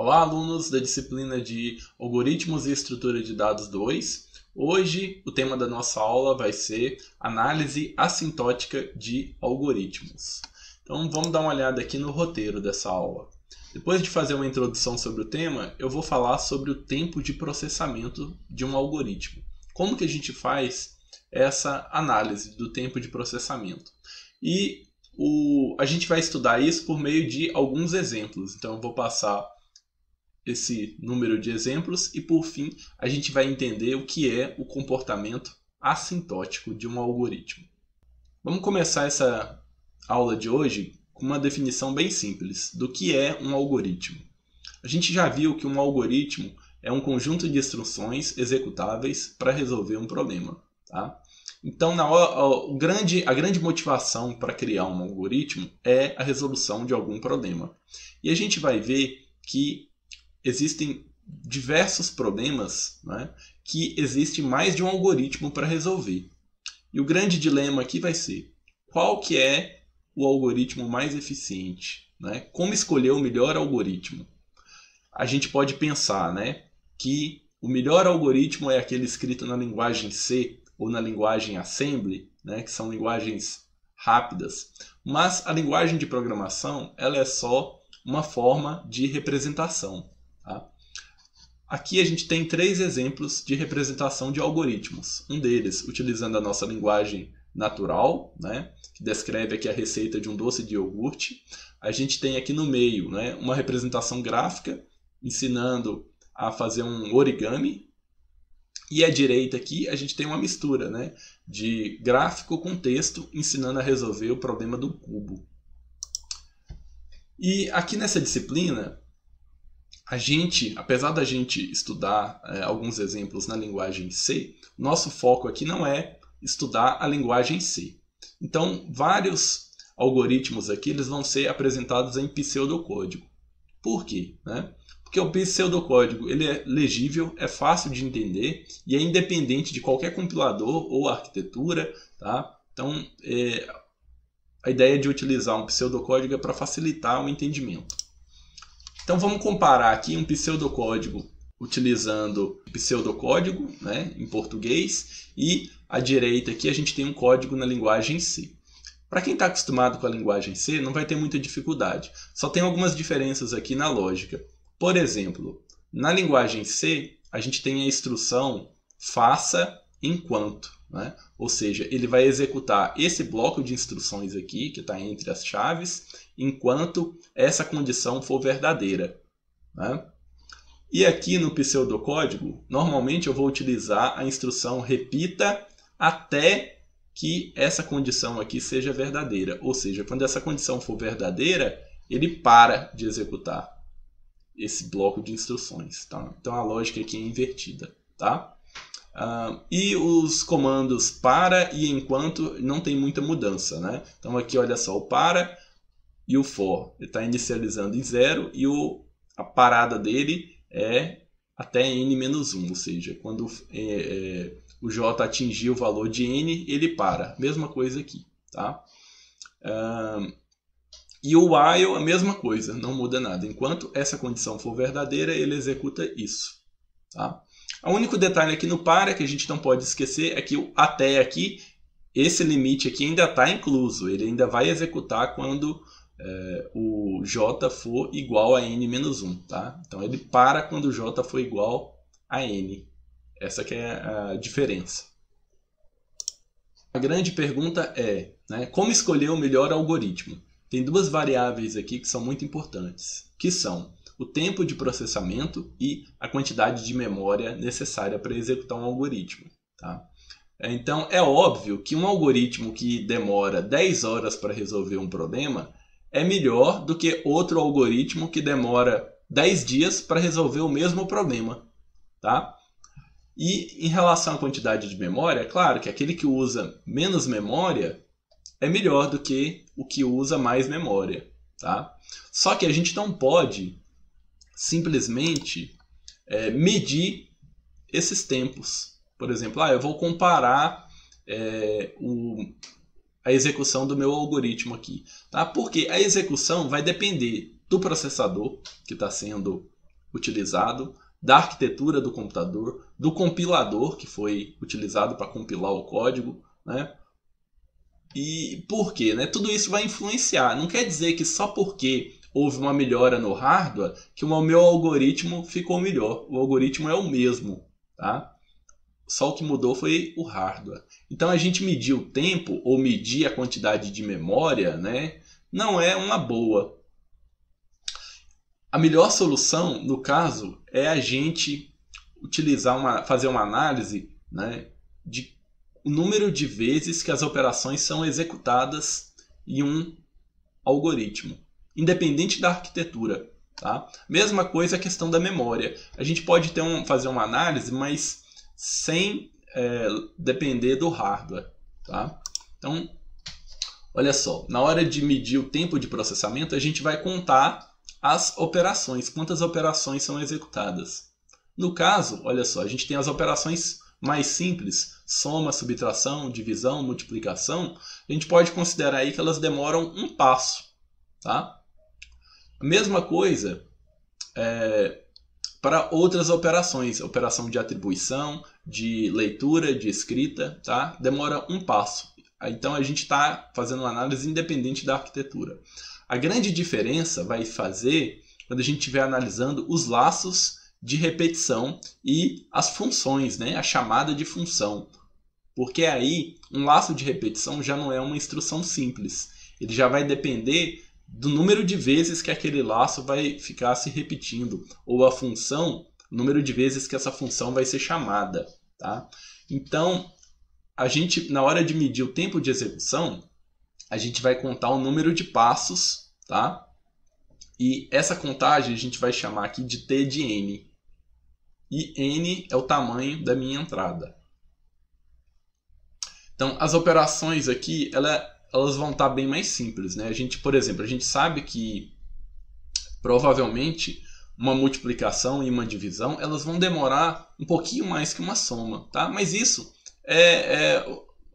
Olá, alunos da disciplina de Algoritmos e Estrutura de Dados 2. Hoje, o tema da nossa aula vai ser Análise Assintótica de Algoritmos. Então, vamos dar uma olhada aqui no roteiro dessa aula. Depois de fazer uma introdução sobre o tema, eu vou falar sobre o tempo de processamento de um algoritmo. Como que a gente faz essa análise do tempo de processamento? E a gente vai estudar isso por meio de alguns exemplos. Então, eu vou passar esse número de exemplos e, por fim, a gente vai entender o que é o comportamento assintótico de um algoritmo. Vamos começar essa aula de hoje com uma definição bem simples do que é um algoritmo. A gente já viu que um algoritmo é um conjunto de instruções executáveis para resolver um problema. Tá? Então, a grande motivação para criar um algoritmo é a resolução de algum problema. E a gente vai ver que existem diversos problemas, né, que existe mais de um algoritmo para resolver. E o grande dilema aqui vai ser qual que é o algoritmo mais eficiente, né? Como escolher o melhor algoritmo? A gente pode pensar, né, que o melhor algoritmo é aquele escrito na linguagem C ou na linguagem Assembly, né, que são linguagens rápidas. Mas a linguagem de programação ela é só uma forma de representação. Tá? Aqui a gente tem 3 exemplos de representação de algoritmos. Um deles utilizando a nossa linguagem natural, né, que descreve aqui a receita de um doce de iogurte. A gente tem aqui no meio, né, uma representação gráfica ensinando a fazer um origami. E à direita aqui a gente tem uma mistura, né, de gráfico com texto ensinando a resolver o problema do cubo. E aqui nessa disciplina, apesar da gente estudar alguns exemplos na linguagem C, nosso foco aqui não é estudar a linguagem C. Então, vários algoritmos aqui eles vão ser apresentados em pseudocódigo. Por quê? Porque o pseudocódigo ele é legível, é fácil de entender e é independente de qualquer compilador ou arquitetura. Tá? Então, a ideia de utilizar um pseudocódigo é para facilitar o entendimento. Então vamos comparar aqui um pseudocódigo utilizando pseudocódigo, né, em português, e à direita aqui a gente tem um código na linguagem C. Para quem está acostumado com a linguagem C, não vai ter muita dificuldade. Só tem algumas diferenças aqui na lógica. Por exemplo, na linguagem C, a gente tem a instrução faça enquanto. Né? Ou seja, ele vai executar esse bloco de instruções aqui, que está entre as chaves, enquanto essa condição for verdadeira. Né? E aqui no pseudocódigo, normalmente eu vou utilizar a instrução repita até que essa condição aqui seja verdadeira. Ou seja, quando essa condição for verdadeira, ele para de executar esse bloco de instruções. Tá? Então a lógica aqui é invertida. Tá? E os comandos para e enquanto não tem muita mudança. Né? Então aqui olha só, o para e o for está inicializando em 0 e a parada dele é até n-1, ou seja, quando o j atingir o valor de n, ele para. Mesma coisa aqui. Tá? E o while a mesma coisa, não muda nada. Enquanto essa condição for verdadeira, ele executa isso. Tá? O único detalhe aqui no para que a gente não pode esquecer é que o até aqui, esse limite aqui ainda está incluso. Ele ainda vai executar quando o j for igual a n-1. Tá? Então ele para quando o j for igual a n. Essa que é a diferença. A grande pergunta é, né, como escolher o melhor algoritmo? Tem 2 variáveis aqui que são muito importantes, que são o tempo de processamento e a quantidade de memória necessária para executar um algoritmo. Tá? Então, é óbvio que um algoritmo que demora 10 horas para resolver um problema é melhor do que outro algoritmo que demora 10 dias para resolver o mesmo problema. Tá? E em relação à quantidade de memória, é claro que aquele que usa menos memória é melhor do que o que usa mais memória. Tá? Só que a gente não pode simplesmente medir esses tempos. Por exemplo, eu vou comparar a execução do meu algoritmo aqui. Tá? Porque a execução vai depender do processador que está sendo utilizado, da arquitetura do computador, do compilador que foi utilizado para compilar o código, né? E por quê? Né? Tudo isso vai influenciar. Não quer dizer que só porque houve uma melhora no hardware que o meu algoritmo ficou melhor. O algoritmo é o mesmo, tá? Só o que mudou foi o hardware. Então a gente medir o tempo ou medir a quantidade de memória, né, não é uma boa. A melhor solução, no caso, é a gente fazer uma análise, né, de o número de vezes que as operações são executadas em um algoritmo, independente da arquitetura. Tá? Mesma coisa a questão da memória. A gente pode fazer uma análise, mas sem depender do hardware. Tá? Então, olha só, na hora de medir o tempo de processamento, a gente vai contar as operações, quantas operações são executadas. No caso, olha só, a gente tem as operações mais simples, soma, subtração, divisão, multiplicação. A gente pode considerar aí que elas demoram um passo. Tá? A mesma coisa para outras operações, operação de atribuição, de leitura, de escrita, tá? Demora um passo. Então a gente está fazendo uma análise independente da arquitetura. A grande diferença vai fazer quando a gente estiver analisando os laços de repetição e as funções, né? A chamada de função. Porque aí um laço de repetição já não é uma instrução simples. Ele já vai depender do número de vezes que aquele laço vai ficar se repetindo, ou a função, o número de vezes que essa função vai ser chamada. Tá? Então, a gente, na hora de medir o tempo de execução, a gente vai contar o número de passos, tá? E essa contagem a gente vai chamar aqui de T de N. E N é o tamanho da minha entrada. Então, as operações aqui, elas vão estar bem mais simples, né? Por exemplo, a gente sabe que provavelmente uma multiplicação e uma divisão, elas vão demorar um pouquinho mais que uma soma, tá? Mas isso é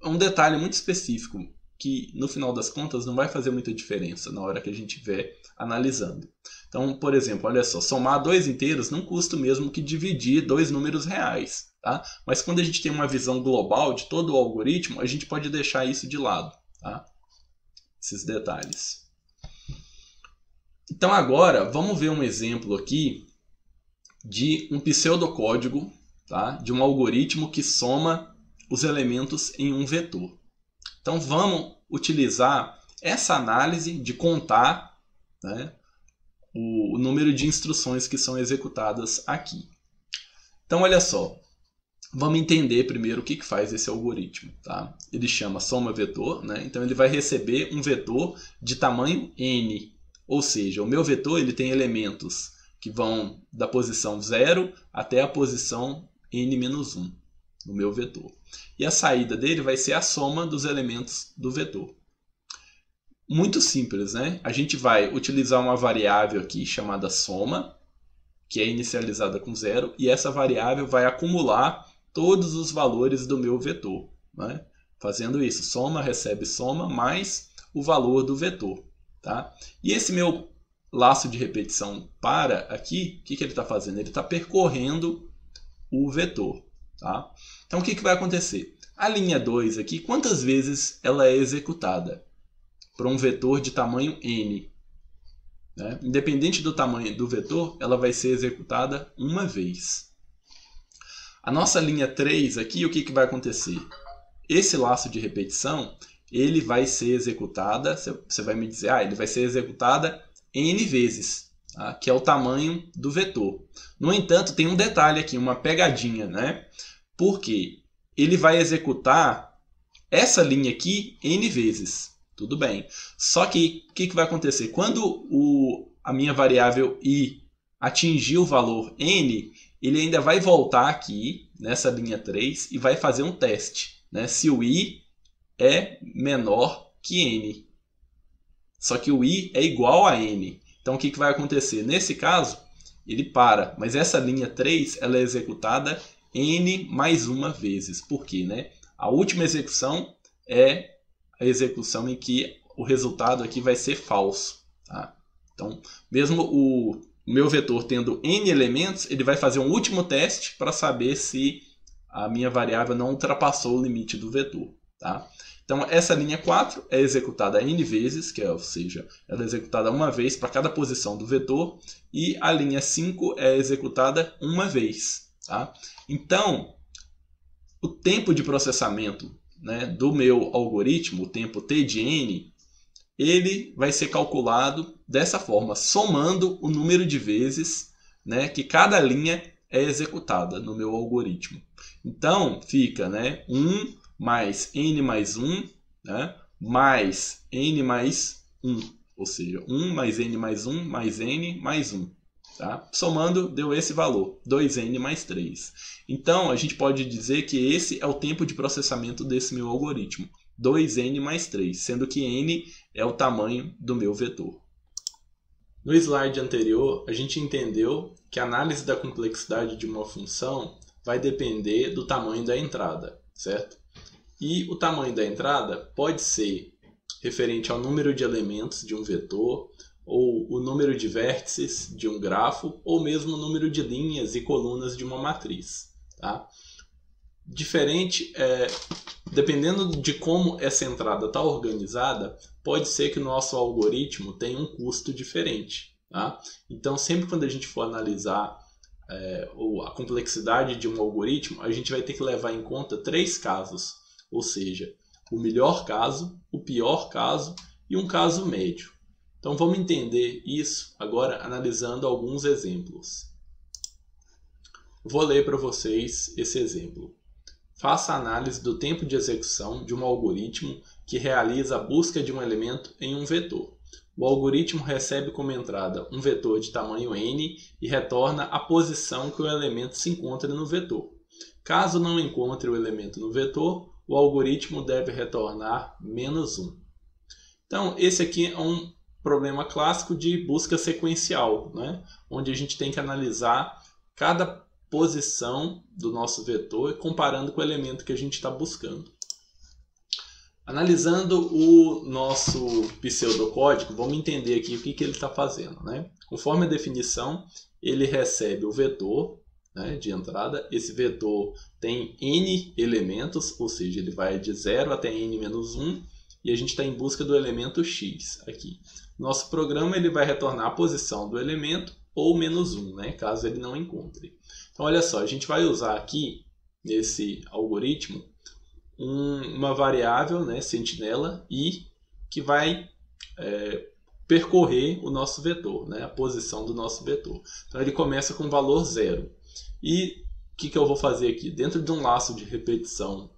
um detalhe muito específico que no final das contas não vai fazer muita diferença na hora que a gente estiver analisando. Então, por exemplo, olha só, somar dois inteiros não custa o mesmo que dividir dois números reais, tá? Mas quando a gente tem uma visão global de todo o algoritmo, a gente pode deixar isso de lado. Tá? Esses detalhes. Então agora vamos ver um exemplo aqui de um pseudocódigo, tá? De um algoritmo que soma os elementos em um vetor. Então vamos utilizar essa análise de contar, né, o número de instruções que são executadas aqui. Então olha só. Vamos entender primeiro o que faz esse algoritmo. Tá? Ele chama soma vetor, né? Então ele vai receber um vetor de tamanho n. Ou seja, o meu vetor ele tem elementos que vão da posição 0 até a posição n-1 no meu vetor. E a saída dele vai ser a soma dos elementos do vetor. Muito simples, né? A gente vai utilizar uma variável aqui chamada soma, que é inicializada com 0, e essa variável vai acumular todos os valores do meu vetor. Né? Fazendo isso, soma recebe soma mais o valor do vetor. Tá? E esse meu laço de repetição para aqui, o que ele está fazendo? Ele está percorrendo o vetor. Tá? Então o que vai acontecer? A linha 2 aqui, quantas vezes ela é executada? Para um vetor de tamanho n. Né? Independente do tamanho do vetor, ela vai ser executada uma vez. A nossa linha 3 aqui, o que vai acontecer? Esse laço de repetição, ele vai ser executada, você vai me dizer, ele vai ser executada n vezes, tá? Que é o tamanho do vetor. No entanto, tem um detalhe aqui, uma pegadinha, né? Porque ele vai executar essa linha aqui n vezes. Tudo bem. Só que o que vai acontecer? Quando a minha variável i atingir o valor n, ele ainda vai voltar aqui nessa linha 3 e vai fazer um teste, né? Se o i é menor que n. Só que o i é igual a n. Então o que vai acontecer? Nesse caso, ele para, mas essa linha 3 ela é executada n mais uma vezes. Por quê? Né? A última execução é a execução em que o resultado aqui vai ser falso. Tá? Então, mesmo o meu vetor tendo n elementos, ele vai fazer um último teste para saber se a minha variável não ultrapassou o limite do vetor. Tá? Então, essa linha 4 é executada n vezes, ou seja, ela é executada uma vez para cada posição do vetor, e a linha 5 é executada uma vez. Tá? Então, o tempo de processamento, né, do meu algoritmo, o tempo t de n, ele vai ser calculado dessa forma, somando o número de vezes, né, que cada linha é executada no meu algoritmo. Então, fica, né, 1 mais n mais 1, né, mais n mais 1. Ou seja, 1 mais n mais 1 mais n mais 1. Tá? Somando, deu esse valor, 2n mais 3. Então, a gente pode dizer que esse é o tempo de processamento desse meu algoritmo. 2n mais 3, sendo que n é o tamanho do meu vetor. No slide anterior, a gente entendeu que a análise da complexidade de uma função vai depender do tamanho da entrada, certo? E o tamanho da entrada pode ser referente ao número de elementos de um vetor, ou o número de vértices de um grafo, ou mesmo o número de linhas e colunas de uma matriz. Tá? Dependendo de como essa entrada está organizada, pode ser que o nosso algoritmo tenha um custo diferente. Tá? Então, sempre quando a gente for analisar a complexidade de um algoritmo, a gente vai ter que levar em conta 3 casos, ou seja, o melhor caso, o pior caso e um caso médio. Então vamos entender isso agora analisando alguns exemplos. Vou ler para vocês esse exemplo. Faça a análise do tempo de execução de um algoritmo que realiza a busca de um elemento em um vetor. O algoritmo recebe como entrada um vetor de tamanho n e retorna a posição que o elemento se encontra no vetor. Caso não encontre o elemento no vetor, o algoritmo deve retornar -1. Então, esse aqui é um problema clássico de busca sequencial, né? Onde a gente tem que analisar cada posição do nosso vetor e comparando com o elemento que a gente está buscando. Analisando o nosso pseudocódigo, vamos entender aqui o que ele está fazendo. Né? Conforme a definição, ele recebe o vetor, né, de entrada. Esse vetor tem n elementos, ou seja, ele vai de 0 até n-1, e a gente está em busca do elemento x aqui. Nosso programa ele vai retornar a posição do elemento ou -1, né, caso ele não encontre. Então, olha só, a gente vai usar aqui, nesse algoritmo, uma variável, né, sentinela, i, que vai percorrer o nosso vetor, né, a posição do nosso vetor. Então, ele começa com o valor 0. E o que eu vou fazer aqui? Dentro de um laço de repetição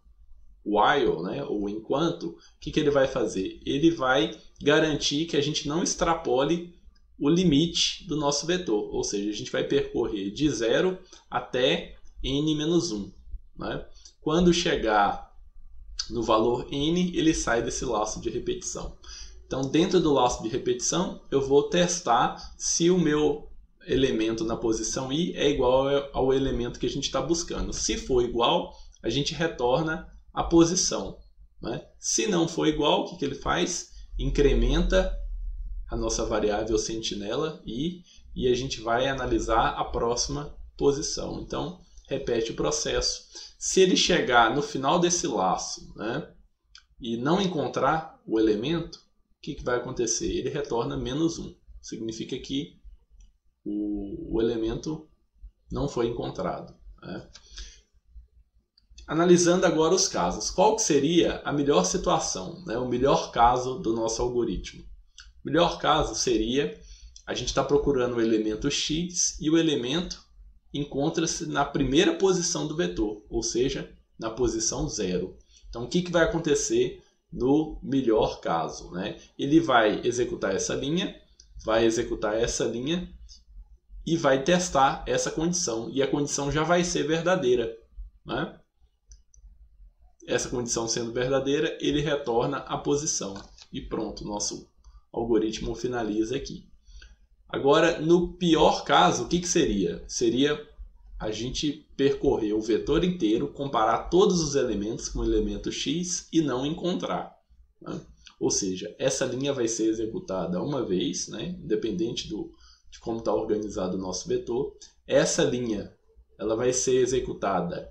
while, né, ou enquanto, o que ele vai fazer? Ele vai garantir que a gente não extrapole o limite do nosso vetor, ou seja, a gente vai percorrer de 0 até n-1. Né? Quando chegar no valor n, ele sai desse laço de repetição. Então, dentro do laço de repetição, eu vou testar se o meu elemento na posição i é igual ao elemento que a gente está buscando. Se for igual, a gente retorna a posição. Né? Se não for igual, o que ele faz? Incrementa a nossa variável sentinela i, e a gente vai analisar a próxima posição. Então, repete o processo. Se ele chegar no final desse laço, né, e não encontrar o elemento, o que vai acontecer? Ele retorna -1. Significa que o elemento não foi encontrado. Né? Analisando agora os casos. Qual que seria a melhor situação, né, o melhor caso do nosso algoritmo? O melhor caso seria a gente está procurando o elemento x e o elemento encontra-se na primeira posição do vetor, ou seja, na posição 0. Então, o que vai acontecer no melhor caso? Né? Ele vai executar essa linha e vai testar essa condição. E a condição já vai ser verdadeira. Né? Essa condição sendo verdadeira, ele retorna a posição. E pronto, nosso algoritmo finaliza aqui. Agora, no pior caso, o que seria? Seria a gente percorrer o vetor inteiro, comparar todos os elementos com o elemento x e não encontrar. Né? Ou seja, essa linha vai ser executada uma vez, né? Independente de de como está organizado o nosso vetor. Essa linha ela vai ser executada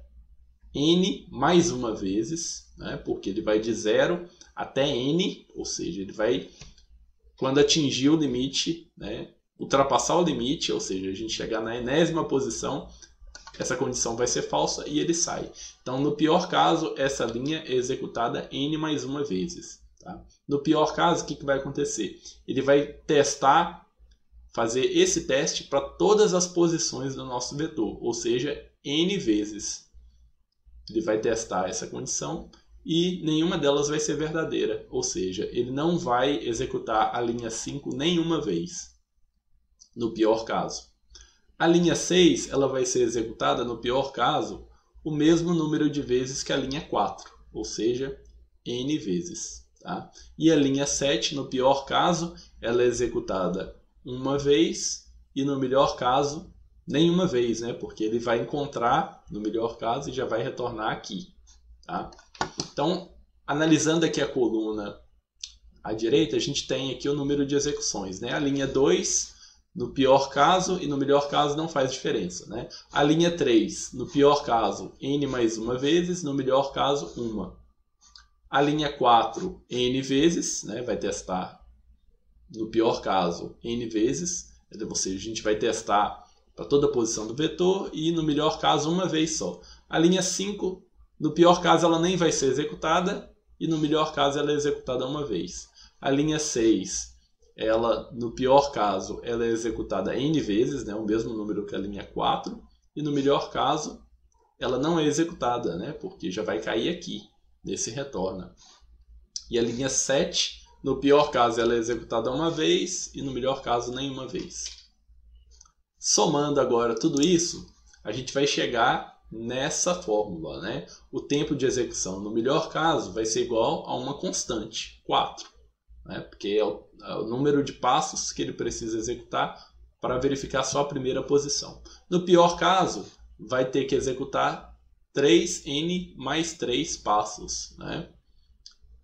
n mais uma vezes, né? Porque ele vai de 0 até n, ou seja, ele vai, quando atingir o limite, né, ultrapassar o limite, ou seja, a gente chegar na enésima posição, essa condição vai ser falsa e ele sai. Então, no pior caso, essa linha é executada n mais uma vezes. Tá? No pior caso, o que vai acontecer? Ele vai testar, fazer esse teste para todas as posições do nosso vetor, ou seja, n vezes. Ele vai testar essa condição e nenhuma delas vai ser verdadeira, ou seja, ele não vai executar a linha 5 nenhuma vez, no pior caso. A linha 6 ela vai ser executada, no pior caso, o mesmo número de vezes que a linha 4, ou seja, n vezes. Tá? E a linha 7, no pior caso, ela é executada uma vez e, no melhor caso, nenhuma vez, né? Porque ele vai encontrar, no melhor caso, e já vai retornar aqui. Tá? Então, analisando aqui a coluna à direita, a gente tem aqui o número de execuções. Né? A linha 2... no pior caso e no melhor caso não faz diferença. Né? A linha 3, no pior caso, n mais uma vezes, no melhor caso, uma. A linha 4, n vezes, né? Vai testar, no pior caso, n vezes, ou seja, a gente vai testar para toda a posição do vetor e no melhor caso uma vez só. A linha 5, no pior caso ela nem vai ser executada e no melhor caso ela é executada uma vez. A linha 6, ela, no pior caso, ela é executada n vezes, né, o mesmo número que a linha 4, e no melhor caso, ela não é executada, né, porque já vai cair aqui, nesse retorna. E a linha 7, no pior caso, ela é executada uma vez, e no melhor caso, nenhuma vez. Somando agora tudo isso, a gente vai chegar nessa fórmula, né? O tempo de execução, no melhor caso, vai ser igual a uma constante, 4. Né? Porque é o número de passos que ele precisa executar para verificar só a primeira posição. No pior caso, vai ter que executar 3n mais 3 passos. Né?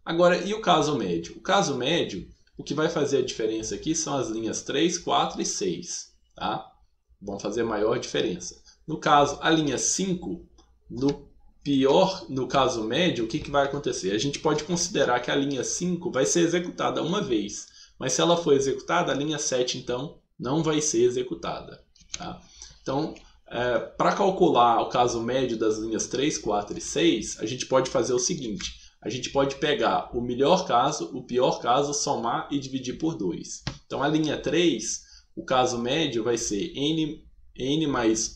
Agora, e o caso médio? O caso médio, o que vai fazer a diferença aqui são as linhas 3, 4 e 6. Tá? Vão fazer maior diferença. No caso, a linha 5, no caso médio, o que vai acontecer? A gente pode considerar que a linha 5 vai ser executada uma vez, mas se ela for executada, a linha 7, então, não vai ser executada. Tá? Então, para calcular o caso médio das linhas 3, 4 e 6, a gente pode fazer o seguinte, a gente pode pegar o melhor caso, o pior caso, somar e dividir por 2. Então, a linha 3, o caso médio vai ser n mais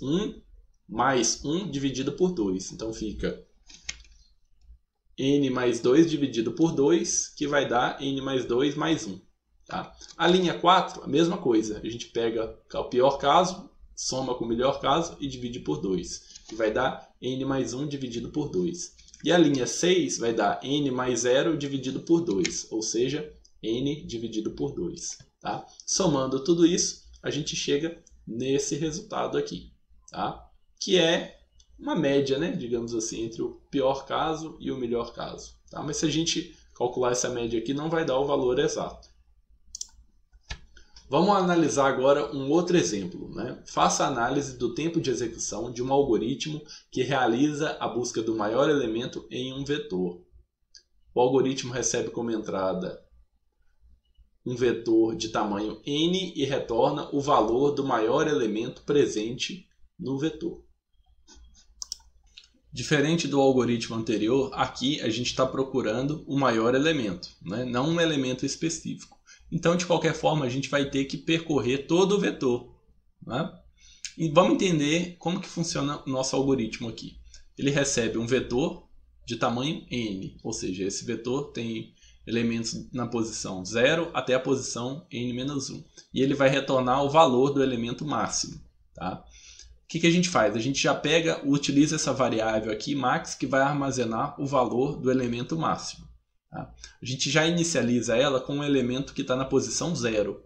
1 dividido por 2. Então fica n mais 2 dividido por 2, que vai dar n mais 2 mais 1. Tá? A linha 4, a mesma coisa. A gente pega o pior caso, soma com o melhor caso e divide por 2, que vai dar n mais 1 dividido por 2. E a linha 6 vai dar n mais 0 dividido por 2, ou seja, n dividido por 2. Tá? Somando tudo isso, a gente chega nesse resultado aqui. Tá? Que é uma média, né, digamos assim, entre o pior caso e o melhor caso. Tá? Mas se a gente calcular essa média aqui, não vai dar o valor exato. Vamos analisar agora um outro exemplo. Né? Faça a análise do tempo de execução de um algoritmo que realiza a busca do maior elemento em um vetor. O algoritmo recebe como entrada um vetor de tamanho n e retorna o valor do maior elemento presente no vetor. Diferente do algoritmo anterior, aqui a gente está procurando o maior elemento, né? Não um elemento específico. Então, de qualquer forma, a gente vai ter que percorrer todo o vetor. Né? E vamos entender como que funciona o nosso algoritmo aqui. Ele recebe um vetor de tamanho n, ou seja, esse vetor tem elementos na posição 0 até a posição n-1. E ele vai retornar o valor do elemento máximo. Tá? O que a gente faz? A gente já utiliza essa variável aqui, max, que vai armazenar o valor do elemento máximo. Tá? A gente já inicializa ela com um elemento que está na posição 0,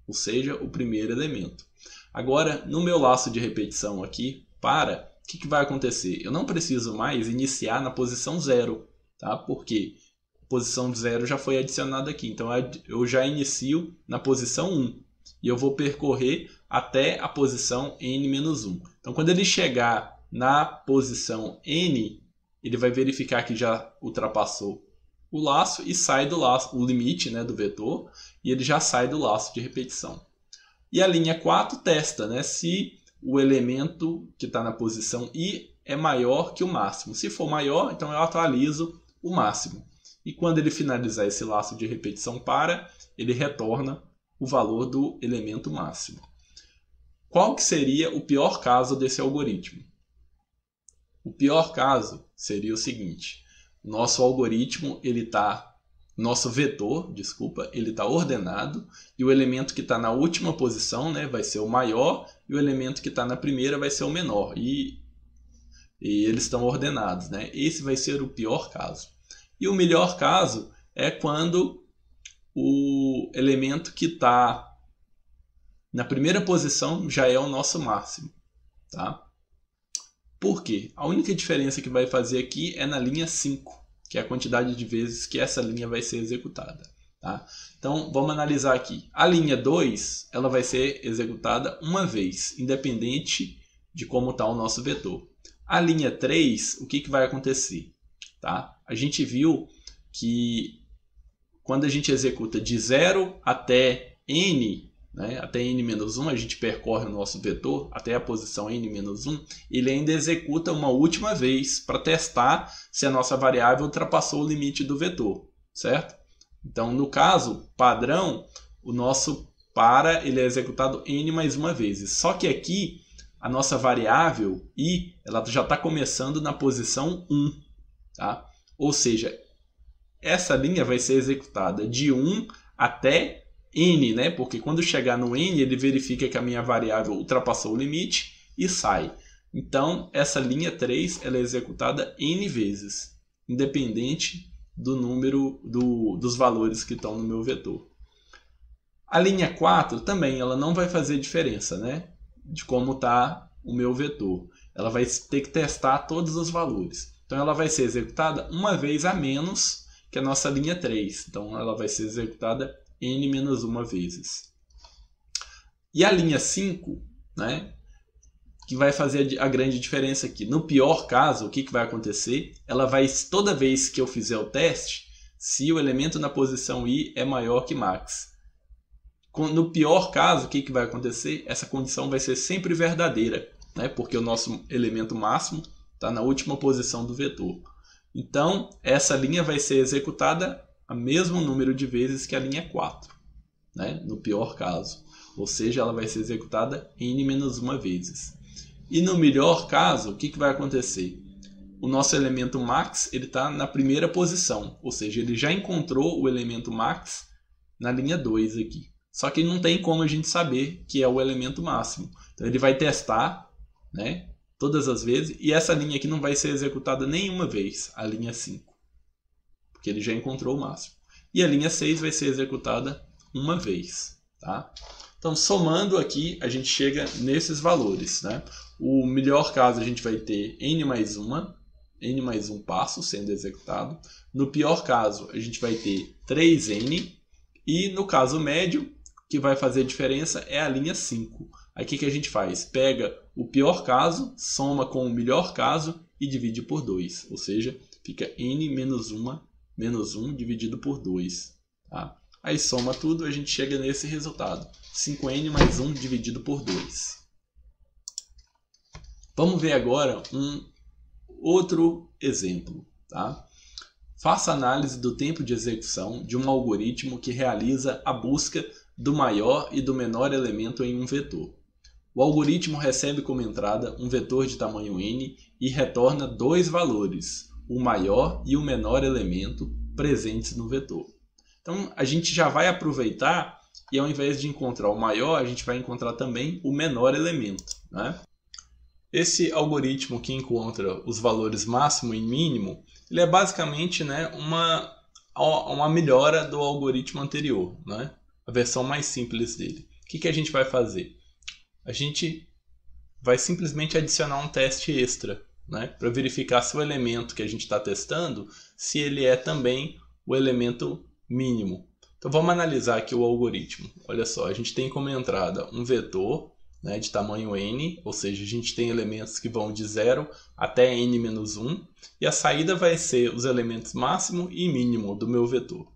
ou seja, o primeiro elemento. Agora, no meu laço de repetição aqui, o que vai acontecer? Eu não preciso mais iniciar na posição 0, tá? Porque a posição 0 já foi adicionada aqui. Então, eu já inicio na posição 1 e eu vou percorrer até a posição n-1. Então, quando ele chegar na posição n, ele vai verificar que já ultrapassou o laço e sai do laço, o limite, né, do vetor, e ele já sai do laço de repetição. E a linha 4 testa, né, se o elemento que está na posição i é maior que o máximo. Se for maior, então eu atualizo o máximo. E quando ele finalizar esse laço de repetição para, ele retorna o valor do elemento máximo. Qual que seria o pior caso desse algoritmo? O pior caso seria o seguinte: nosso vetor, ele está ordenado, e o elemento que está na última posição, né, vai ser o maior, e o elemento que está na primeira vai ser o menor. E eles estão ordenados, né? Esse vai ser o pior caso. E o melhor caso é quando o elemento que está na primeira posição já é o nosso máximo, tá? Por quê? A única diferença que vai fazer aqui é na linha 5, que é a quantidade de vezes que essa linha vai ser executada, tá? Então, vamos analisar aqui. A linha 2, ela vai ser executada uma vez, independente de como está o nosso vetor. A linha 3, o que vai acontecer? Tá? A gente viu que quando a gente executa de 0 até n, né, até n-1, a gente percorre o nosso vetor até a posição n-1, ele ainda executa uma última vez para testar se a nossa variável ultrapassou o limite do vetor, certo? Então, no caso padrão, o nosso ele é executado n mais uma vez. Só que aqui, a nossa variável i, ela já está começando na posição 1. Tá? Ou seja, essa linha vai ser executada de 1 até n, né? Porque quando chegar no n, ele verifica que a minha variável ultrapassou o limite e sai. Então, essa linha 3 ela é executada n vezes, independente do número dos valores que estão no meu vetor. A linha 4 também ela não vai fazer diferença, né? De como está o meu vetor. Ela vai ter que testar todos os valores. Então, ela vai ser executada uma vez a menos que a nossa linha 3. Então, ela vai ser executada n-1 vezes. E a linha 5, né, que vai fazer a grande diferença aqui. No pior caso, o que vai acontecer? Ela vai, toda vez que eu fizer o teste, se o elemento na posição i é maior que max. No pior caso, o que vai acontecer? Essa condição vai ser sempre verdadeira, né, porque o nosso elemento máximo está na última posição do vetor. Então, essa linha vai ser executada o mesmo número de vezes que a linha 4, né? No pior caso. Ou seja, ela vai ser executada n-1 vezes. E no melhor caso, o que vai acontecer? O nosso elemento max está na primeira posição, ou seja, ele já encontrou o elemento max na linha 2 aqui. Só que não tem como a gente saber que é o elemento máximo. Então, ele vai testar, né, todas as vezes, e essa linha aqui não vai ser executada nenhuma vez, a linha 5, porque ele já encontrou o máximo. E a linha 6 vai ser executada uma vez. Tá? Então, somando aqui, a gente chega nesses valores. Né? O melhor caso, a gente vai ter n mais 1 passo sendo executado. No pior caso, a gente vai ter 3n. E no caso médio, o que vai fazer diferença é a linha 5. Aí o que a gente faz? Pega o pior caso, soma com o melhor caso e divide por 2. Ou seja, fica n menos 1 dividido por 2. Tá? Aí soma tudo e a gente chega nesse resultado. 5n mais 1 dividido por 2. Vamos ver agora um outro exemplo. Tá? Faça análise do tempo de execução de um algoritmo que realiza a busca do maior e do menor elemento em um vetor. O algoritmo recebe como entrada um vetor de tamanho n e retorna dois valores, o maior e o menor elemento presentes no vetor. Então, a gente já vai aproveitar e ao invés de encontrar o maior, a gente vai encontrar também o menor elemento. Né? Esse algoritmo que encontra os valores máximo e mínimo, ele é basicamente, né, uma melhora do algoritmo anterior, né? A versão mais simples dele. O que a gente vai fazer? A gente vai simplesmente adicionar um teste extra, né, para verificar se o elemento que a gente está testando, se ele é também o elemento mínimo. Então vamos analisar aqui o algoritmo. Olha só, a gente tem como entrada um vetor né, de tamanho n, ou seja, a gente tem elementos que vão de 0 até n-1, e a saída vai ser os elementos máximo e mínimo do meu vetor.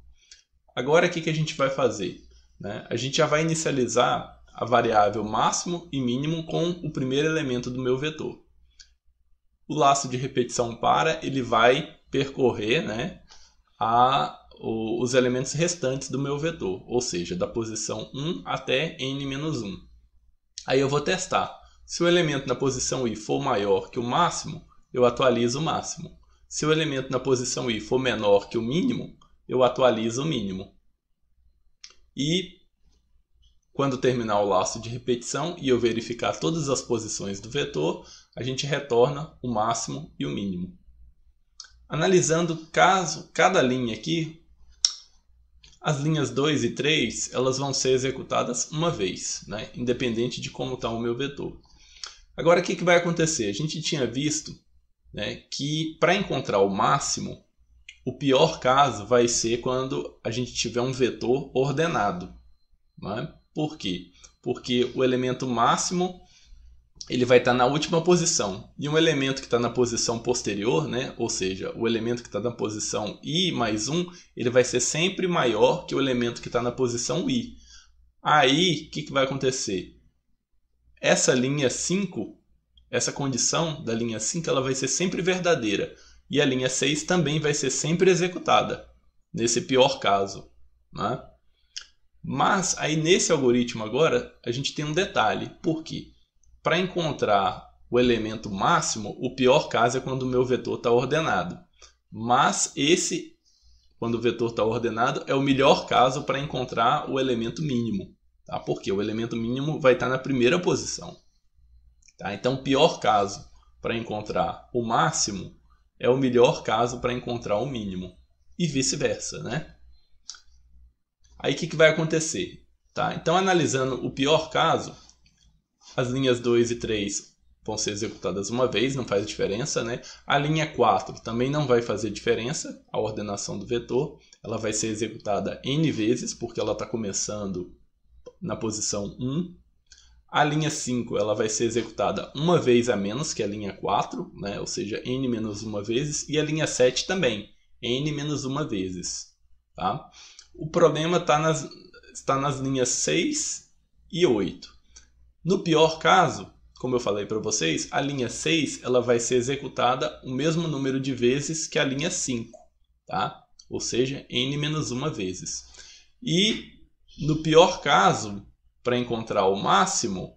Agora, o que a gente vai fazer? Né? A gente já vai inicializar a variável máximo e mínimo com o primeiro elemento do meu vetor. O laço de repetição ele vai percorrer, né, os elementos restantes do meu vetor, ou seja, da posição 1 até n-1. Aí eu vou testar. Se o elemento na posição i for maior que o máximo, eu atualizo o máximo. Se o elemento na posição i for menor que o mínimo, eu atualizo o mínimo. E quando terminar o laço de repetição e eu verificar todas as posições do vetor, a gente retorna o máximo e o mínimo. Analisando cada linha aqui, as linhas 2 e 3 elas vão ser executadas uma vez, né? Independente de como está o meu vetor. Agora, o que vai acontecer? A gente tinha visto, né, que para encontrar o máximo, o pior caso vai ser quando a gente tiver um vetor ordenado. Né? Por quê? Porque o elemento máximo ele vai estar na última posição. E um elemento que está na posição posterior, né? Ou seja, o elemento que está na posição i mais 1, ele vai ser sempre maior que o elemento que está na posição i. Aí, o que vai acontecer? Essa linha 5, essa condição da linha 5, ela vai ser sempre verdadeira. E a linha 6 também vai ser sempre executada, nesse pior caso. Né? Mas, aí nesse algoritmo agora, a gente tem um detalhe. Por quê? Para encontrar o elemento máximo, o pior caso é quando o meu vetor está ordenado. Mas esse, quando o vetor está ordenado, é o melhor caso para encontrar o elemento mínimo. Tá? Porque o elemento mínimo vai estar na primeira posição. Tá? Então, o pior caso para encontrar o máximo é o melhor caso para encontrar o mínimo. E vice-versa, né? Aí o que vai acontecer? Tá? Então, analisando o pior caso, as linhas 2 e 3 vão ser executadas uma vez, não faz diferença, né? A linha 4 também não vai fazer diferença, a ordenação do vetor. Ela vai ser executada n vezes, porque ela está começando na posição 1. A linha 5 ela vai ser executada uma vez a menos que a linha 4, né? Ou seja, n menos uma vezes. E a linha 7 também, n menos uma vezes. Tá? O problema está nas linhas 6 e 8. No pior caso, como eu falei para vocês, a linha 6 ela vai ser executada o mesmo número de vezes que a linha 5. Tá? Ou seja, n menos uma vezes. E no pior caso, para encontrar o máximo,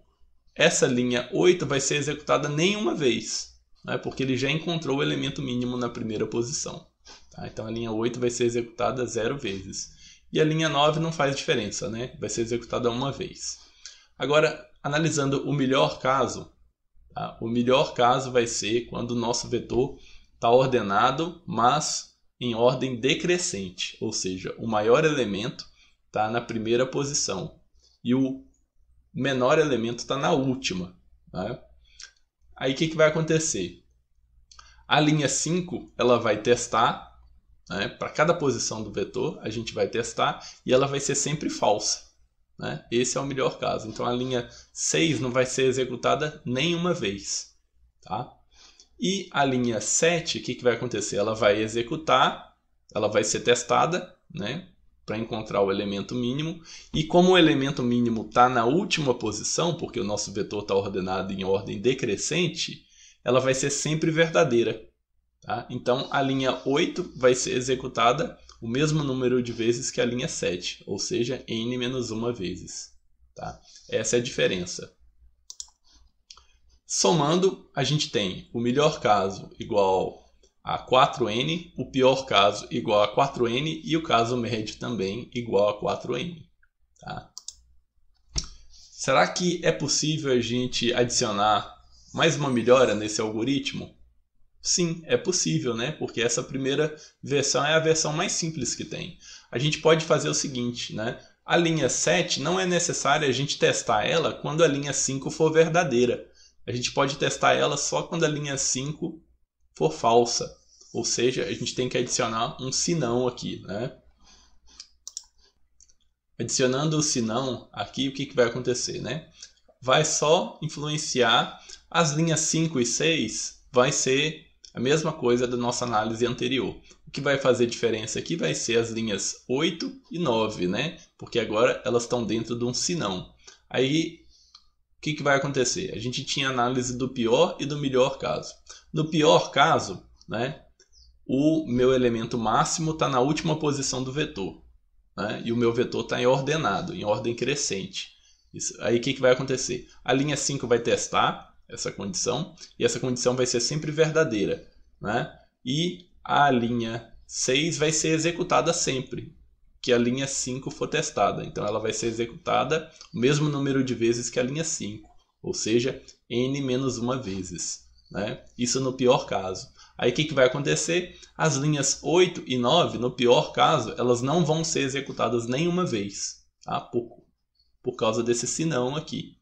essa linha 8 vai ser executada nenhuma vez, né? Porque ele já encontrou o elemento mínimo na primeira posição. Tá? Então a linha 8 vai ser executada 0 vezes. E a linha 9 não faz diferença, né? Vai ser executada uma vez. Agora, analisando o melhor caso, tá? O melhor caso vai ser quando o nosso vetor está ordenado, mas em ordem decrescente, ou seja, o maior elemento está na primeira posição e o menor elemento está na última. Né? Aí o que vai acontecer? A linha 5 ela vai testar, né? Para cada posição do vetor a gente vai testar e ela vai ser sempre falsa. Né? Esse é o melhor caso. Então a linha 6 não vai ser executada nenhuma vez. Tá? E a linha 7, o que vai acontecer? Ela vai executar, ela vai ser testada, né? Para encontrar o elemento mínimo. E como o elemento mínimo está na última posição, porque o nosso vetor está ordenado em ordem decrescente, ela vai ser sempre verdadeira. Tá? Então a linha 8 vai ser executada o mesmo número de vezes que a linha 7, ou seja, n menos uma vezes. Tá? Essa é a diferença. Somando, a gente tem o melhor caso igual a 4n, o pior caso igual a 4n e o caso médio também igual a 4n. Tá? Será que é possível a gente adicionar mais uma melhora nesse algoritmo? Sim, é possível, né? Porque essa primeira versão é a versão mais simples que tem. A gente pode fazer o seguinte, né? A linha 7 não é necessário a gente testar ela quando a linha 5 for verdadeira. A gente pode testar ela só quando a linha 5 for falsa. Ou seja, a gente tem que adicionar um senão aqui, né? Adicionando o senão aqui, o que vai acontecer, né? vai só influenciar as linhas 5 e 6, vai ser a mesma coisa da nossa análise anterior. O que vai fazer diferença aqui vai ser as linhas 8 e 9, né? Porque agora elas estão dentro de um sinão. Aí, o que vai acontecer? A gente tinha análise do pior e do melhor caso. No pior caso, né, o meu elemento máximo está na última posição do vetor, né, e o meu vetor está ordenado, em ordem crescente. Aí o que vai acontecer? A linha 5 vai testar essa condição, e essa condição vai ser sempre verdadeira, né? E a linha 6 vai ser executada sempre que a linha 5 for testada. Então ela vai ser executada o mesmo número de vezes que a linha 5, ou seja, n menos uma vezes, né? Isso no pior caso. Aí o que vai acontecer? As linhas 8 e 9, no pior caso, elas não vão ser executadas nenhuma vez, tá? Por causa desse sinão aqui.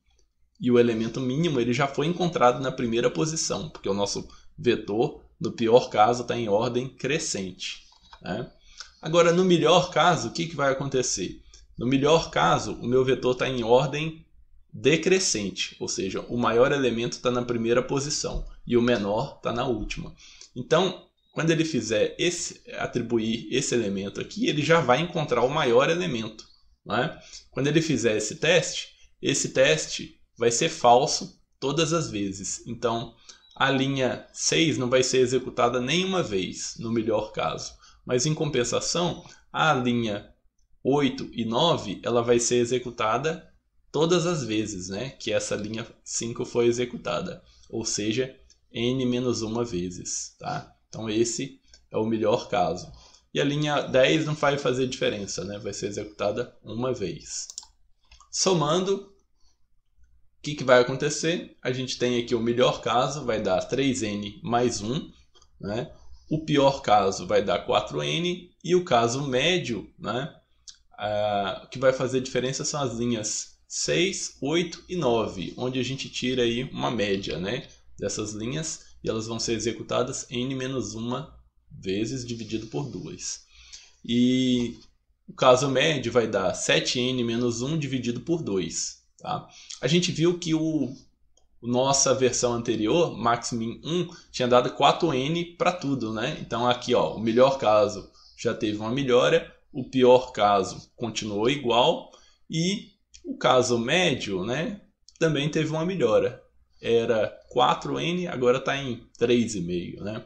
E o elemento mínimo ele já foi encontrado na primeira posição, porque o nosso vetor, no pior caso, está em ordem crescente, né? Agora, no melhor caso, o que vai acontecer? No melhor caso, o meu vetor está em ordem decrescente, ou seja, o maior elemento está na primeira posição e o menor está na última. Então, quando ele fizer atribuir esse elemento aqui, ele já vai encontrar o maior elemento, né? Quando ele fizer esse teste vai ser falso todas as vezes. Então, a linha 6 não vai ser executada nenhuma vez, no melhor caso. Mas, em compensação, a linha 8 e 9 ela vai ser executada todas as vezes, né, que essa linha 5 foi executada. Ou seja, n menos uma vezes. Tá? Então, esse é o melhor caso. E a linha 10 não vai fazer diferença, né? Vai ser executada uma vez. Somando, o que vai acontecer? A gente tem aqui o melhor caso, vai dar 3n mais 1, né? O pior caso vai dar 4n e o caso médio, né, o que vai fazer diferença são as linhas 6, 8 e 9, onde a gente tira aí uma média, né, dessas linhas e elas vão ser executadas n menos 1 vezes dividido por 2. E o caso médio vai dar 7n menos 1 dividido por 2. Tá? A gente viu que nossa versão anterior, max-min 1, tinha dado 4n para tudo, né? Então aqui, ó, o melhor caso já teve uma melhora, o pior caso continuou igual e o caso médio, né, também teve uma melhora. Era 4n, agora está em 3,5, né?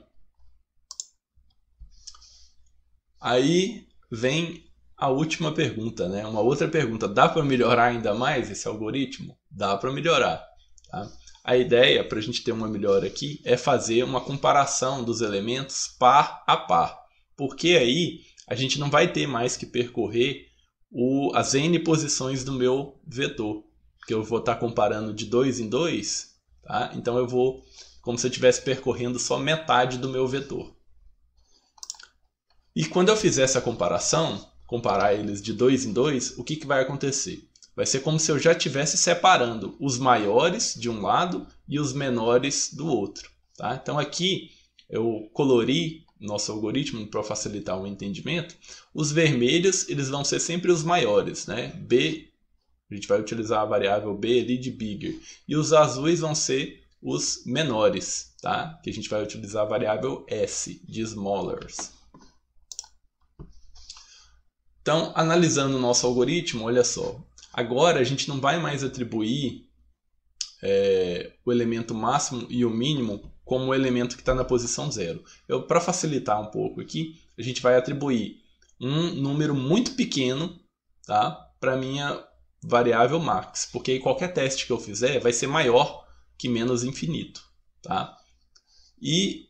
Aí vem a última pergunta, né? Uma outra pergunta, dá para melhorar ainda mais esse algoritmo? Dá para melhorar, tá? A ideia, para a gente ter uma melhora aqui, é fazer uma comparação dos elementos par a par. Porque aí a gente não vai ter mais que percorrer as n posições do meu vetor. Porque eu vou estar comparando de 2 em 2, tá? Então eu vou, como se eu estivesse percorrendo só metade do meu vetor. E quando eu fizer essa comparação, comparar eles de 2 em 2, o que vai acontecer? Vai ser como se eu já estivesse separando os maiores de um lado e os menores do outro. Tá? Então aqui eu colori nosso algoritmo para facilitar o entendimento. Os vermelhos eles vão ser sempre os maiores, né? B, a gente vai utilizar a variável B ali de bigger. E os azuis vão ser os menores, tá? Que a gente vai utilizar a variável S de smallers. Então, analisando o nosso algoritmo, olha só. Agora a gente não vai mais atribuir o elemento máximo e o mínimo como o elemento que está na posição 0. Para facilitar um pouco aqui, a gente vai atribuir um número muito pequeno, tá, para a minha variável max, porque aí qualquer teste que eu fizer vai ser maior que menos infinito. Tá? E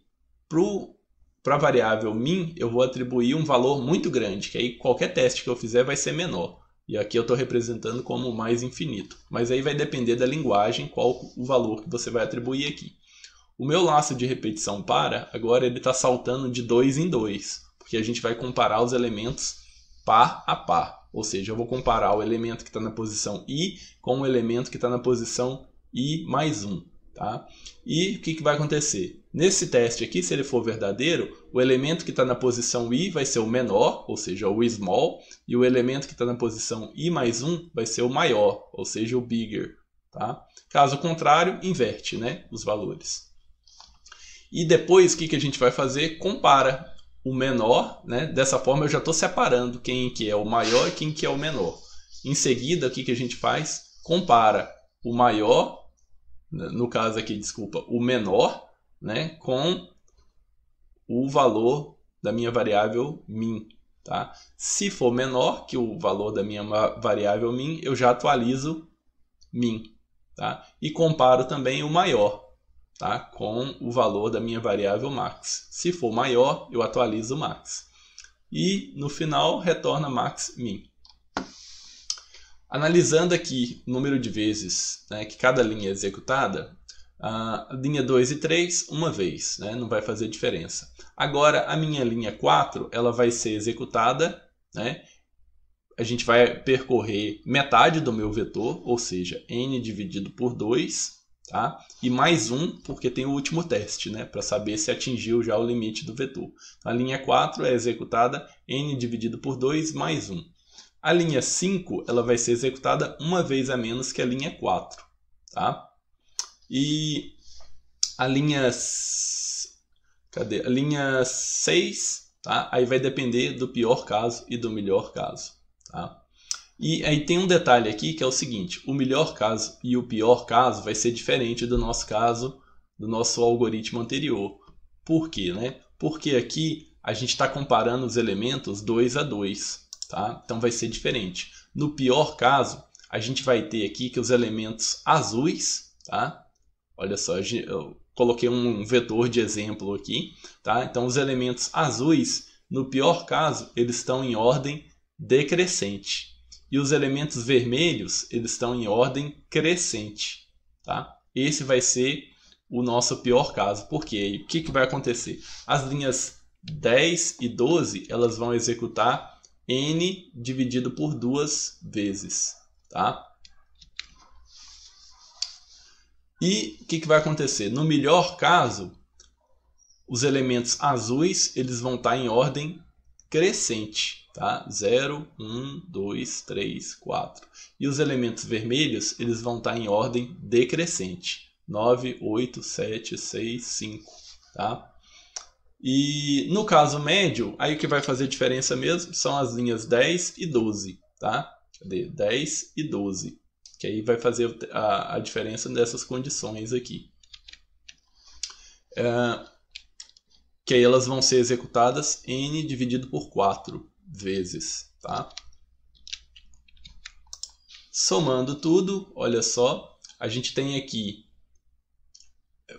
para a variável min, eu vou atribuir um valor muito grande, que aí qualquer teste que eu fizer vai ser menor. E aqui eu estou representando como mais infinito. Mas aí vai depender da linguagem qual o valor que você vai atribuir aqui. O meu laço de repetição agora ele está saltando de 2 em 2. Porque a gente vai comparar os elementos par a par. Ou seja, eu vou comparar o elemento que está na posição i com o elemento que está na posição i mais 1. Tá? E o que vai acontecer? Nesse teste aqui, se ele for verdadeiro, o elemento que está na posição i vai ser o menor, ou seja, o small, e o elemento que está na posição i mais 1 vai ser o maior, ou seja, o bigger. tá? Caso contrário, inverte, né, os valores. E depois, o que a gente vai fazer? Compara o menor, né? Dessa forma eu já estou separando quem que é o maior e quem que é o menor. Em seguida, o que a gente faz? Compara o maior, no caso aqui, desculpa, o menor, né, com o valor da minha variável min. Tá? Se for menor que o valor da minha variável min, eu já atualizo min. Tá? E comparo também o maior, tá? Com o valor da minha variável max. Se for maior, eu atualizo max. E no final, retorna max min. Analisando aqui o número de vezes, né, que cada linha é executada, a linha 2 e 3, uma vez, né, não vai fazer diferença. Agora, a minha linha 4, ela vai ser executada, né, a gente vai percorrer metade do meu vetor, ou seja, n dividido por 2, tá? E mais 1, porque tem o último teste, né, para saber se atingiu já o limite do vetor. A linha 4 é executada n dividido por 2 mais 1. A linha 5 ela vai ser executada uma vez a menos que a linha 4. Tá? E a linha, a linha 6, tá? Aí vai depender do pior caso e do melhor caso. Tá? E aí tem um detalhe aqui que é o seguinte: o melhor caso e o pior caso vai ser diferente do nosso caso, do nosso algoritmo anterior. Por quê? Né? Porque aqui a gente está comparando os elementos 2 a 2. Tá? Então vai ser diferente. No pior caso, a gente vai ter aqui que os elementos azuis, tá? Olha só, eu coloquei um vetor de exemplo aqui, tá? Então os elementos azuis, no pior caso, eles estão em ordem decrescente. E os elementos vermelhos, eles estão em ordem crescente, tá? Esse vai ser o nosso pior caso. Por quê? O que vai acontecer? As linhas 10 e 12, elas vão executar n dividido por 2 vezes, tá? E o que vai acontecer? No melhor caso, os elementos azuis eles vão estar em ordem crescente, tá? 0, 1, 2, 3, 4. E os elementos vermelhos eles vão estar em ordem decrescente, 9, 8, 7, 6, 5, tá? E no caso médio, aí o que vai fazer diferença mesmo são as linhas 10 e 12, tá? Cadê? 10 e 12, que aí vai fazer a diferença dessas condições aqui. Que aí elas vão ser executadas n dividido por 4 vezes, tá? Somando tudo, olha só, a gente tem aqui,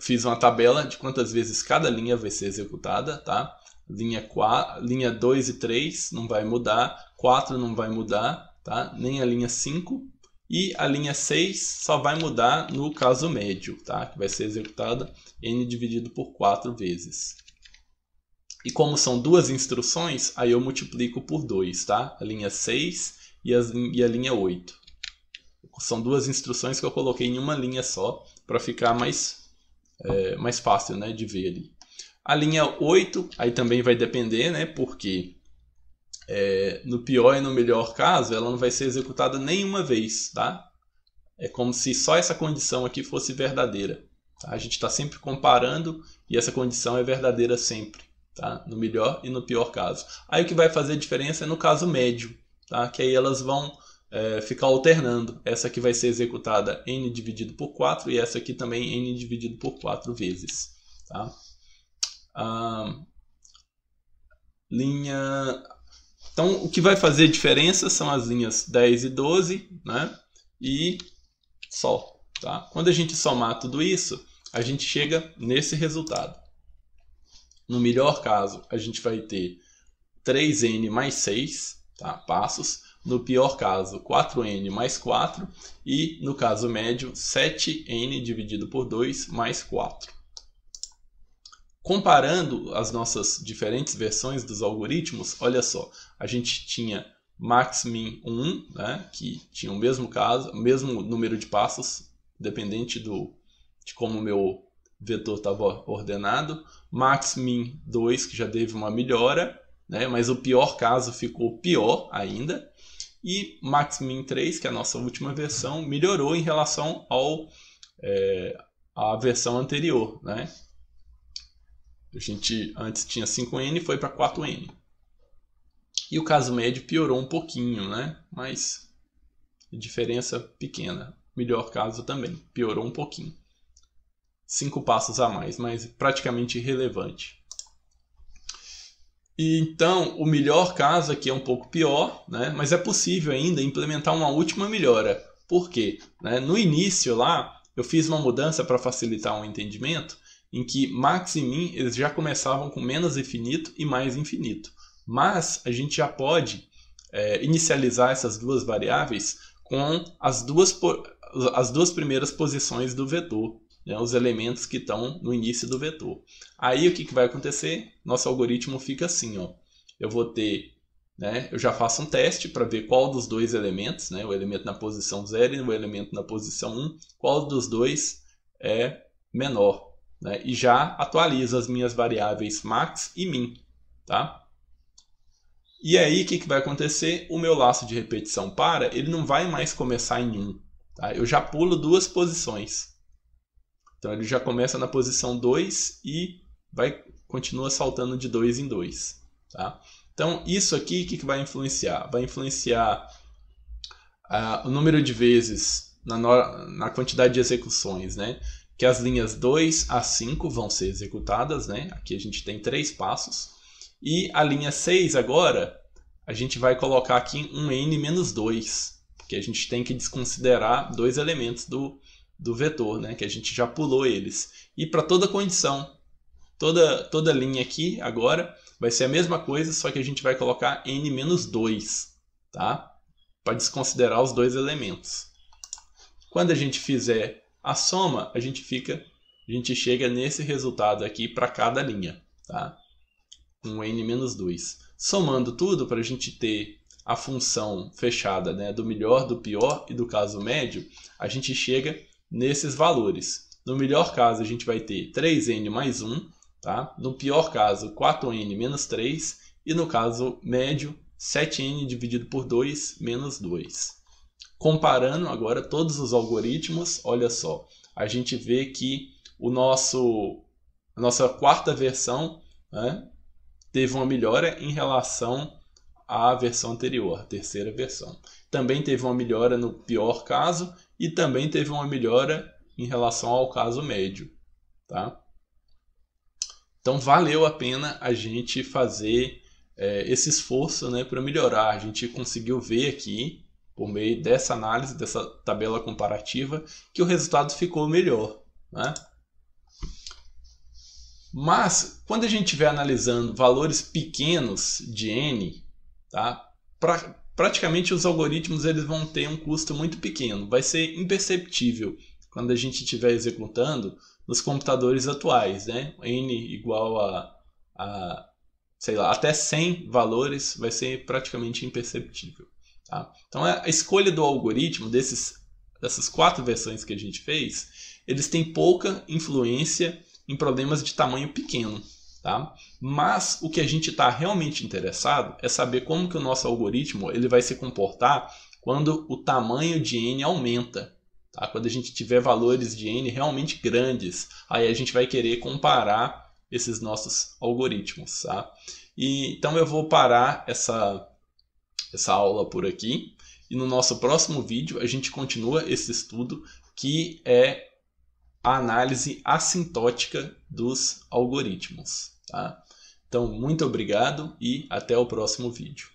fiz uma tabela de quantas vezes cada linha vai ser executada, tá? Linha 2 e 3 não vai mudar, 4 não vai mudar, tá? Nem a linha 5. E a linha 6 só vai mudar no caso médio, tá? Que vai ser executada n dividido por 4 vezes. E como são duas instruções, aí eu multiplico por 2, tá? A linha 6 e a linha 8. São duas instruções que eu coloquei em uma linha só, para ficar mais fácil, né, de ver ali. A linha 8, aí também vai depender, né, porque no pior e no melhor caso, ela não vai ser executada nenhuma vez, tá? É como se só essa condição aqui fosse verdadeira. Tá? A gente está sempre comparando e essa condição é verdadeira sempre, tá? No melhor e no pior caso. Aí o que vai fazer diferença é no caso médio, tá? Que aí elas vão ficar alternando. Essa aqui vai ser executada n dividido por 4 e essa aqui também n dividido por 4 vezes. Tá? Então, o que vai fazer diferença são as linhas 10 e 12, né? E só. Tá? Quando a gente somar tudo isso, a gente chega nesse resultado. No melhor caso, a gente vai ter 3n mais 6, tá? Passos. No pior caso, 4n mais 4. E no caso médio, 7n dividido por 2 mais 4. Comparando as nossas diferentes versões dos algoritmos, olha só, a gente tinha max-min 1, né, que tinha o mesmo caso, o mesmo número de passos, dependente de como o meu vetor estava ordenado. Max-min 2, que já teve uma melhora, né, mas o pior caso ficou pior ainda. E max-min 3, que é a nossa última versão, melhorou em relação à versão anterior, né? A gente antes tinha 5N, foi para 4N. E o caso médio piorou um pouquinho, né? Mas diferença pequena. Melhor caso também, piorou um pouquinho. 5 passos a mais, mas praticamente irrelevante. E então, o melhor caso aqui é um pouco pior, né? Mas é possível ainda implementar uma última melhora. Por quê? No início lá, eu fiz uma mudança para facilitar um entendimento, em que max e min eles já começavam com menos infinito e mais infinito. Mas a gente já pode inicializar essas duas variáveis com as duas primeiras posições do vetor, né, os elementos que estão no início do vetor. Aí o que vai acontecer? Nosso algoritmo fica assim, ó. Eu vou ter, né, eu já faço um teste para ver qual dos dois elementos, né, o elemento na posição 0 e o elemento na posição 1, qual dos dois é menor, né, e já atualizo as minhas variáveis max e min, tá? E aí o que vai acontecer? O meu laço de repetição para, ele não vai mais começar em 1, tá? Eu já pulo duas posições. Então ele já começa na posição 2 e continua saltando de 2 em 2. Tá? Então isso aqui o que vai influenciar? Vai influenciar o número de vezes na quantidade de execuções, né? Que as linhas 2 a 5 vão ser executadas, né? Aqui a gente tem 3 passos. E a linha 6 agora, a gente vai colocar aqui um n-2, porque a gente tem que desconsiderar dois elementos do vetor, né? Que a gente já pulou eles. E para toda condição, toda linha aqui agora vai ser a mesma coisa, só que a gente vai colocar n-2, tá? Para desconsiderar os dois elementos. Quando a gente fizer a soma, a gente chega nesse resultado aqui para cada linha, tá? Um n-2. Somando tudo para a gente ter a função fechada, né, do melhor, do pior e do caso médio, a gente chega nesses valores. No melhor caso, a gente vai ter 3n mais 1, tá? No pior caso, 4n menos 3, e no caso médio, 7n dividido por 2 menos 2. Comparando agora todos os algoritmos, olha só, a gente vê que a nossa quarta versão, né, teve uma melhora em relação à versão anterior, a terceira versão. Também teve uma melhora no pior caso e também teve uma melhora em relação ao caso médio, tá? Então valeu a pena a gente fazer esse esforço, né, para melhorar. A gente conseguiu ver aqui, por meio dessa análise, dessa tabela comparativa, que o resultado ficou melhor, né? Mas, quando a gente estiver analisando valores pequenos de n, tá? Praticamente os algoritmos eles vão ter um custo muito pequeno. Vai ser imperceptível quando a gente estiver executando nos computadores atuais, né? n igual sei lá, até 100 valores vai ser praticamente imperceptível. Tá? Então, a escolha do algoritmo dessas 4 versões que a gente fez, eles têm pouca influência em problemas de tamanho pequeno, tá? Mas o que a gente está realmente interessado é saber como que o nosso algoritmo ele vai se comportar quando o tamanho de n aumenta, tá? Quando a gente tiver valores de n realmente grandes, aí a gente vai querer comparar esses nossos algoritmos, tá? Então eu vou parar essa aula por aqui e no nosso próximo vídeo a gente continua esse estudo que é a análise assintótica dos algoritmos. Tá? Então, muito obrigado e até o próximo vídeo.